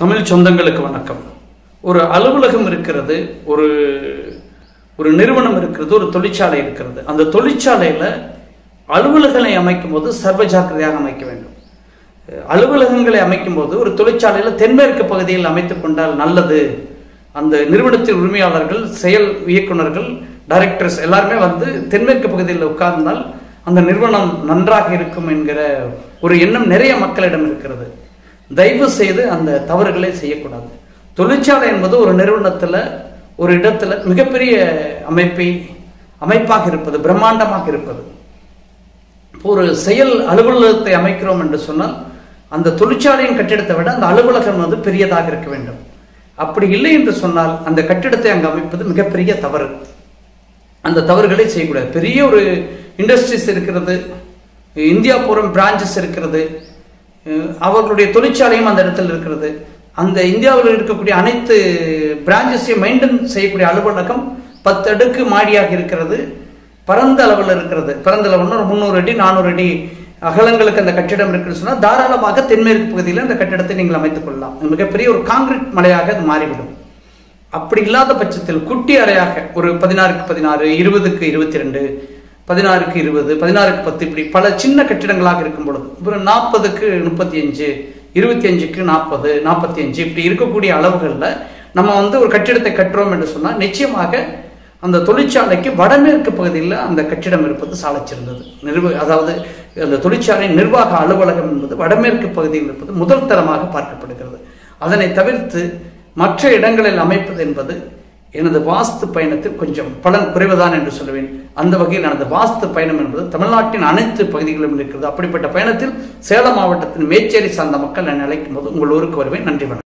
தமிழ் சொந்தங்களுக்கு வணக்கம். ஒரு அலுவலகம் இருக்கிறது, ஒரு ஒரு நிறுவனம் இருக்கிறது, ஒரு தொழிற்சாலை இருக்கிறது. அந்த தொழிற்சாலையில் அலுவலகங்களை அமைக்கும் போது சர்வ ஜாக்கிரதையாக அமைக்க வேண்டும். அலுவலகங்களை அமைக்கும் போது ஒரு தொழிற்சாலையில் தென்மேற்கு பகுதியில் அமைத்துக் கொண்டால் நல்லது. அந்த நிறுவனத்தின் உரிமையாளர்கள், செயல் இயக்குநர்கள், டைரக்டர்ஸ் எல்லாருமே தென்மேற்கு பகுதியில் உட்கார்ந்தால் அந்த நிறுவனம் நன்றாக இருக்கும் என்கிற ஒரு எண்ணம் நிறைய மக்களிடம் இருக்கிறது. தயவு செய்து அந்த தவறுகளை செய்யக்கூடாது. தொழிற்சாலை என்பது ஒரு நிறுவனத்தில், ஒரு இடத்துல மிகப்பெரிய அமைப்பாக இருப்பது, பிரம்மாண்டமாக இருப்பது. ஒரு செயல் அலுவலகத்தை அமைக்கிறோம் என்று சொன்னால் அந்த தொழிற்சாலையின் கட்டிடத்தை விட அந்த அலுவலகம் பெரியதாக இருக்க வேண்டும். அப்படி இல்லை என்று சொன்னால் அந்த கட்டிடத்தை அங்கு அமைப்பது மிகப்பெரிய தவறு. அந்த தவறுகளை செய்யக்கூடாது. பெரிய ஒரு இண்டஸ்ட்ரீஸ் இருக்கிறது, இந்தியா பூரம் பிரான்ச்சஸ் இருக்கிறது, அவர்களுடைய தொழிற்சாலையும் அந்த இடத்தில் இருக்கிறது. அந்த இந்தியாவில் இருக்கக்கூடிய அனைத்து பிரான்ச்சஸையும் மெயின்டைன் செய்யக்கூடிய அலுவலகம் 10 அடுக்கு மாடியாக இருக்கிறது, பரந்த அளவில் இருக்கிறது. பரந்த அளவுன்னு ஒரு 300 அடி 400 அடி அகலங்களுக்கு அந்த கட்டிடம் இருக்குன்னு சொன்னால் தாராளமாக தென்மேற்கு பகுதியில் அந்த கட்டிடத்தை நீங்கள் அமைத்துக் கொள்ளலாம். மிகப்பெரிய ஒரு காங்கிரீட் மலையாக அது மாறிவிடும். அப்படி இல்லாத பட்சத்தில் குட்டி அறையாக ஒரு 16க்கு 16, 20க்கு 22, 16க்கு 20, 16க்கு 10 இப்படி பல சின்ன கட்டிடங்களாக இருக்கும் பொழுது, ஒரு 40க்கு 35, 25க்கு 40, 45 இப்படி இருக்கக்கூடிய அளவுகளில் நம்ம ஒரு கட்டிடத்தை கட்டுறோம் என்று சொன்னால் நிச்சயமாக அந்த தொழிற்சாலைக்கு வடமேற்கு பகுதியில் அந்த கட்டிடம் இருப்பது சாலச்சிறந்தது. அதாவது அந்த தொழிற்சாலை நிர்வாக அலுவலகம் என்பது வடமேற்கு பகுதியில் இருப்பது முதல் தரமாக பார்க்கப்படுகிறது. அதனை தவிர்த்து மற்ற இடங்களில் அமைப்பது என்பது எனது வாஸ்து பயணத்தில் கொஞ்சம் பலன் குறைவுதான் என்று சொல்லுவேன். அந்த வகையில் எனது வாஸ்து பயணம் என்பது தமிழ்நாட்டின் அனைத்து பகுதிகளிலும் இருக்கிறது. அப்படிப்பட்ட பயணத்தில் சேலம் மாவட்டத்தின் மேச்சேரி சார்ந்த மக்கள் என்னை அழைக்கும் போது உங்கள் ஊருக்கு வருவேன். நன்றி, வணக்கம்.